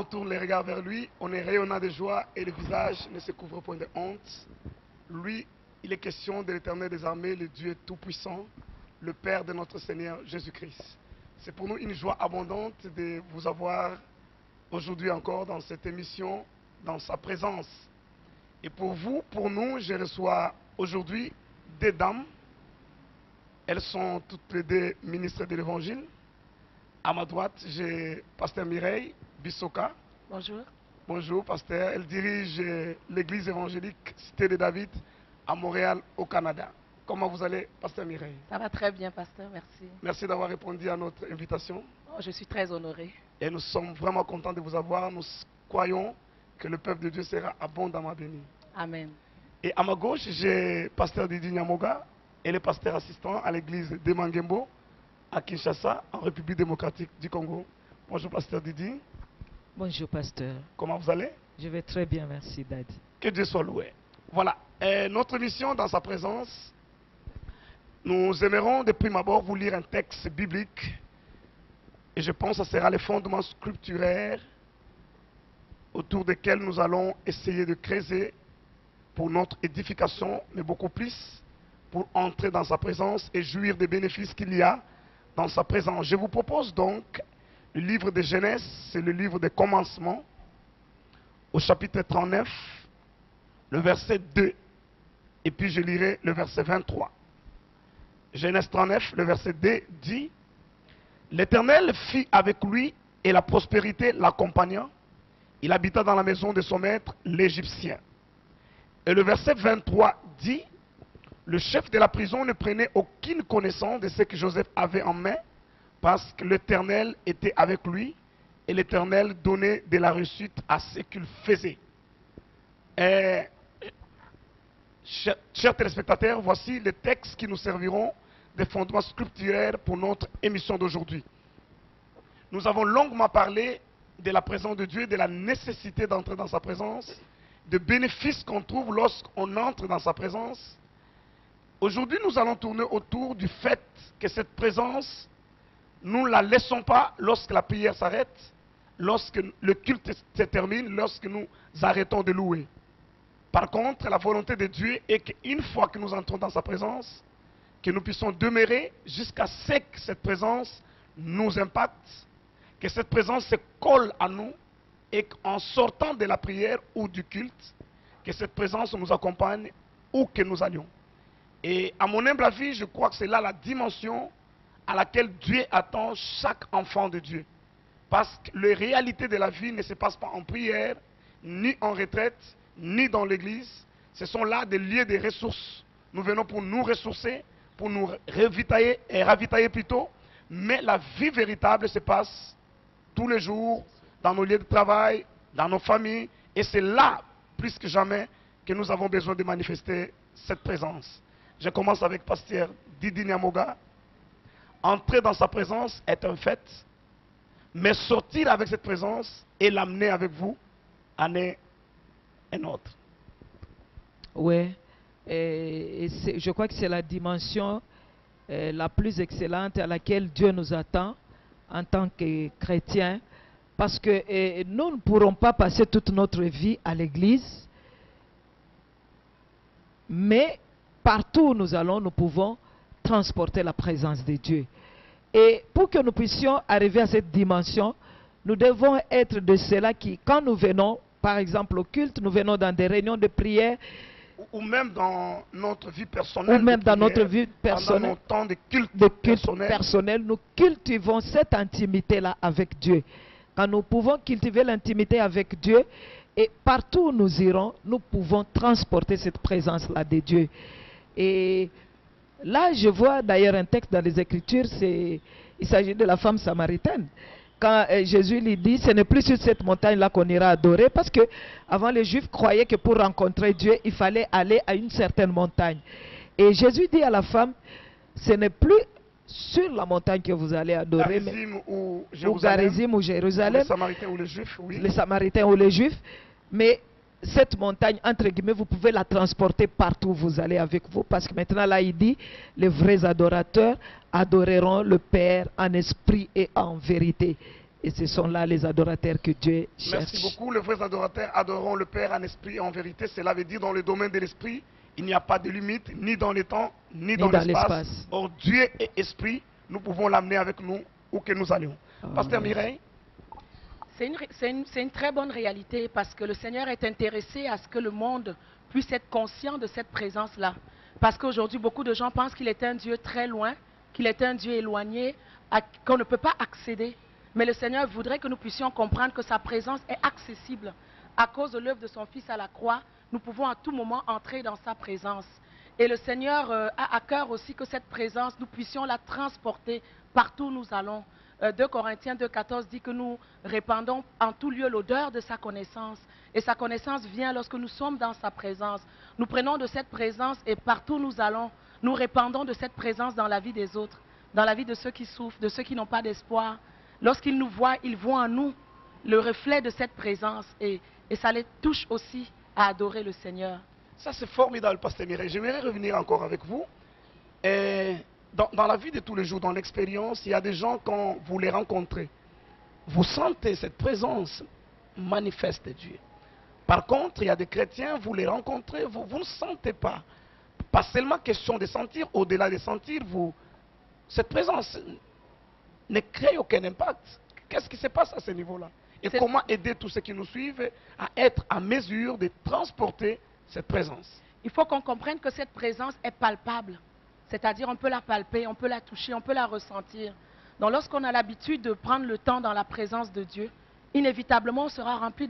on tourne les regards vers lui, on est rayonnant de joie et le visage ne se couvre point de honte. Lui, il est question de l'Éternel des armées, le Dieu tout-puissant, le Père de notre Seigneur Jésus-Christ. C'est pour nous une joie abondante de vous avoir aujourd'hui encore dans cette émission, dans sa présence. Et pour vous, pour nous, je reçois aujourd'hui des dames. Elles sont toutes les deux ministres de l'Évangile. À ma droite, j'ai Pasteur Mireille Bissoka. Bonjour. Bonjour, Pasteur. Elle dirige l'église évangélique Cité de David à Montréal, au Canada. Comment vous allez, Pasteur Mireille? Ça va très bien, Pasteur, merci. Merci d'avoir répondu à notre invitation. Oh, je suis très honoré. Et nous sommes vraiment contents de vous avoir. Nous croyons que le peuple de Dieu sera abondamment béni. Amen. Et à ma gauche, j'ai Pasteur Didi Nyamoga. Elle est pasteur assistant à l'église de Mangembo, à Kinshasa, en République démocratique du Congo. Bonjour, Pasteur Didi. Bonjour, pasteur. Comment vous allez? Je vais très bien, merci, Daddy. Que Dieu soit loué. Voilà. Notre mission dans sa présence, nous aimerons de prime abord vous lire un texte biblique. Et je pense que ce sera les fondements scripturaires autour desquels nous allons essayer de creuser pour notre édification, mais beaucoup plus pour entrer dans sa présence et jouir des bénéfices qu'il y a dans sa présence. Je vous propose donc le livre de Genèse, c'est le livre des commencements, au chapitre 39, le verset 2, et puis je lirai le verset 23. Genèse 39, le verset 2 dit: L'Éternel fit avec lui et la prospérité l'accompagna. Il habita dans la maison de son maître, l'Égyptien. Et le verset 23 dit: Le chef de la prison ne prenait aucune connaissance de ce que Joseph avait en main, parce que l'Éternel était avec lui, et l'Éternel donnait de la réussite à ce qu'il faisait. Chers téléspectateurs, voici les textes qui nous serviront de fondements scripturaires pour notre émission d'aujourd'hui. Nous avons longuement parlé de la présence de Dieu, de la nécessité d'entrer dans sa présence, des bénéfices qu'on trouve lorsqu'on entre dans sa présence. Aujourd'hui, nous allons tourner autour du fait que cette présence, nous ne la laissons pas lorsque la prière s'arrête, lorsque le culte se termine, lorsque nous arrêtons de louer. Par contre, la volonté de Dieu est qu'une fois que nous entrons dans sa présence, que nous puissions demeurer jusqu'à ce que cette présence nous impacte, que cette présence se colle à nous et qu'en sortant de la prière ou du culte, que cette présence nous accompagne où que nous allions. Et à mon humble avis, je crois que c'est là la dimension à laquelle Dieu attend chaque enfant de Dieu. Parce que les réalités de la vie ne se passent pas en prière, ni en retraite, ni dans l'église. Ce sont là des lieux de ressources. Nous venons pour nous ressourcer, pour nous ravitailler plutôt. Mais la vie véritable se passe tous les jours, dans nos lieux de travail, dans nos familles. Et c'est là, plus que jamais, que nous avons besoin de manifester cette présence. Je commence avec Pasteur Didi Nyamoga. Entrer dans sa présence est un fait, mais sortir avec cette présence et l'amener avec vous en est un autre. Oui, je crois que c'est la dimension la plus excellente à laquelle Dieu nous attend en tant que chrétiens, parce que nous ne pourrons pas passer toute notre vie à l'église, mais partout où nous allons, nous pouvons transporter la présence de Dieu. Et pour que nous puissions arriver à cette dimension, nous devons être de ceux-là qui, quand nous venons, par exemple au culte, nous venons dans des réunions de prière, ou même dans notre vie personnelle, ou même dans notre vie personnelle, dans nos temps de culte, personnel, nous cultivons cette intimité-là avec Dieu. Quand nous pouvons cultiver l'intimité avec Dieu, et partout où nous irons, nous pouvons transporter cette présence-là de Dieu. Et là, je vois d'ailleurs un texte dans les Écritures, il s'agit de la femme samaritaine. Quand Jésus lui dit, ce n'est plus sur cette montagne-là qu'on ira adorer, parce que avant les Juifs croyaient que pour rencontrer Dieu, il fallait aller à une certaine montagne. Et Jésus dit à la femme, ce n'est plus sur la montagne que vous allez adorer, Garizim ou Garizim ou Jérusalem, les Samaritains ou les Juifs, oui. Les Samaritains ou les Juifs, mais cette montagne, entre guillemets, vous pouvez la transporter partout où vous allez avec vous, parce que maintenant là il dit, les vrais adorateurs adoreront le Père en esprit et en vérité. Et ce sont là les adorateurs que Dieu cherche. Merci beaucoup. Les vrais adorateurs adoreront le Père en esprit et en vérité. Cela veut dire dans le domaine de l'esprit, il n'y a pas de limite, ni dans le temps, ni dans l'espace. Or, Dieu est esprit. Nous pouvons l'amener avec nous où que nous allions. Pasteur Mireille. C'est une très bonne réalité parce que le Seigneur est intéressé à ce que le monde puisse être conscient de cette présence-là. Parce qu'aujourd'hui, beaucoup de gens pensent qu'il est un Dieu très loin, qu'il est un Dieu éloigné, qu'on ne peut pas accéder. Mais le Seigneur voudrait que nous puissions comprendre que sa présence est accessible. À cause de l'œuvre de son Fils à la croix, nous pouvons à tout moment entrer dans sa présence. Et le Seigneur a à cœur aussi que cette présence, nous puissions la transporter partout où nous allons. 2 Corinthiens 2,14 dit que nous répandons en tout lieu l'odeur de sa connaissance. Et sa connaissance vient lorsque nous sommes dans sa présence. Nous prenons de cette présence et partout où nous allons, nous répandons de cette présence dans la vie des autres, dans la vie de ceux qui souffrent, de ceux qui n'ont pas d'espoir. Lorsqu'ils nous voient, ils voient en nous le reflet de cette présence et ça les touche aussi à adorer le Seigneur. Ça, c'est formidable, Pasteur Mireille. J'aimerais revenir encore avec vous. Dans la vie de tous les jours, dans l'expérience, il y a des gens, quand vous les rencontrez, vous sentez cette présence manifeste de Dieu. Par contre, il y a des chrétiens, vous les rencontrez, vous ne sentez pas. Pas seulement question de sentir, au-delà de sentir, cette présence ne crée aucun impact. Qu'est-ce qui se passe à ce niveau-là? Et comment aider tous ceux qui nous suivent à être en mesure de transporter cette présence? Il faut qu'on comprenne que cette présence est palpable. C'est-à-dire on peut la palper, on peut la toucher, on peut la ressentir. Donc lorsqu'on a l'habitude de prendre le temps dans la présence de Dieu, inévitablement on sera rempli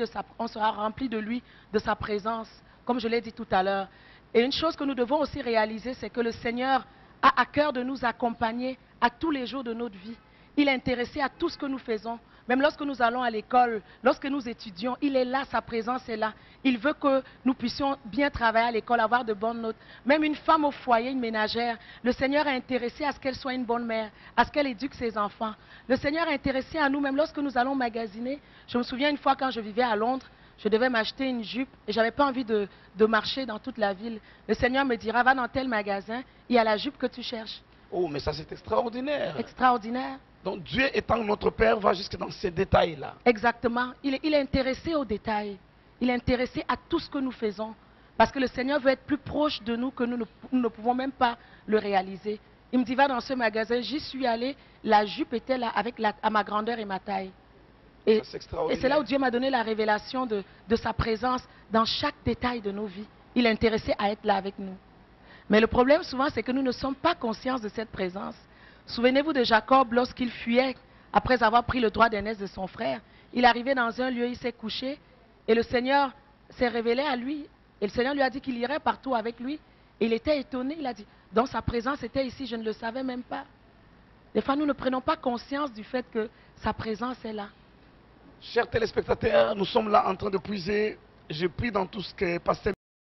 de lui, de sa présence, comme je l'ai dit tout à l'heure. Et une chose que nous devons aussi réaliser, c'est que le Seigneur a à cœur de nous accompagner à tous les jours de notre vie. Il est intéressé à tout ce que nous faisons. Même lorsque nous allons à l'école, lorsque nous étudions, il est là, sa présence est là. Il veut que nous puissions bien travailler à l'école, avoir de bonnes notes. Même une femme au foyer, une ménagère, le Seigneur est intéressé à ce qu'elle soit une bonne mère, à ce qu'elle éduque ses enfants. Le Seigneur est intéressé à nous, même lorsque nous allons magasiner. Je me souviens une fois quand je vivais à Londres, je devais m'acheter une jupe et je n'avais pas envie de marcher dans toute la ville. Le Seigneur me dira, va dans tel magasin, il y a la jupe que tu cherches. Oh, mais ça c'est extraordinaire. Extraordinaire. Donc Dieu étant notre Père va jusque dans ces détails-là. Exactement. Il est intéressé aux détails. Il est intéressé à tout ce que nous faisons. Parce que le Seigneur veut être plus proche de nous que nous ne pouvons même pas le réaliser. Il me dit, va dans ce magasin, j'y suis allé, la jupe était là à ma grandeur et ma taille. Et c'est là où Dieu m'a donné la révélation de sa présence dans chaque détail de nos vies. Il est intéressé à être là avec nous. Mais le problème souvent, c'est que nous ne sommes pas conscients de cette présence. Souvenez-vous de Jacob lorsqu'il fuyait après avoir pris le droit d'aînesse de son frère. Il arrivait dans un lieu, il s'est couché et le Seigneur s'est révélé à lui. Et le Seigneur lui a dit qu'il irait partout avec lui. Et il était étonné, il a dit, donc sa présence était ici, je ne le savais même pas. Des fois, nous ne prenons pas conscience du fait que sa présence est là. Chers téléspectateurs, nous sommes là en train de puiser. Je prie dans tout ce que Pasteur